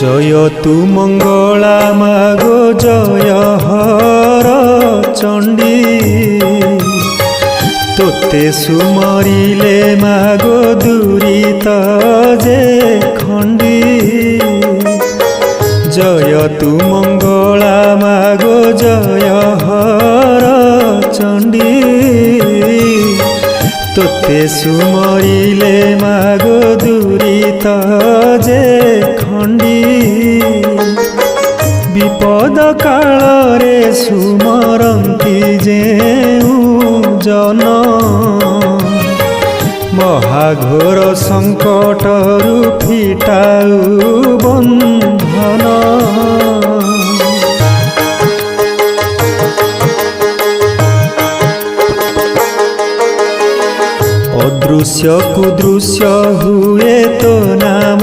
জয় তু মঙ্গলা মাগো জয় হর চণ্ডী তোতে সুমরিলে মাগো দুরিত যে খণ্ডী জয় তু মঙ্গলা মাগো জয় হর চণ্ডী তোতে সুমরিলে মাগো দুরিত যে খণ্ডী বিপদ কাଳରେ সুমরନ୍ତି যেউ জন মহাঘোর সংকটরু ফিটাউ বন্ধন অদৃশ্য কুদৃশ্য হুয়ে তো নাম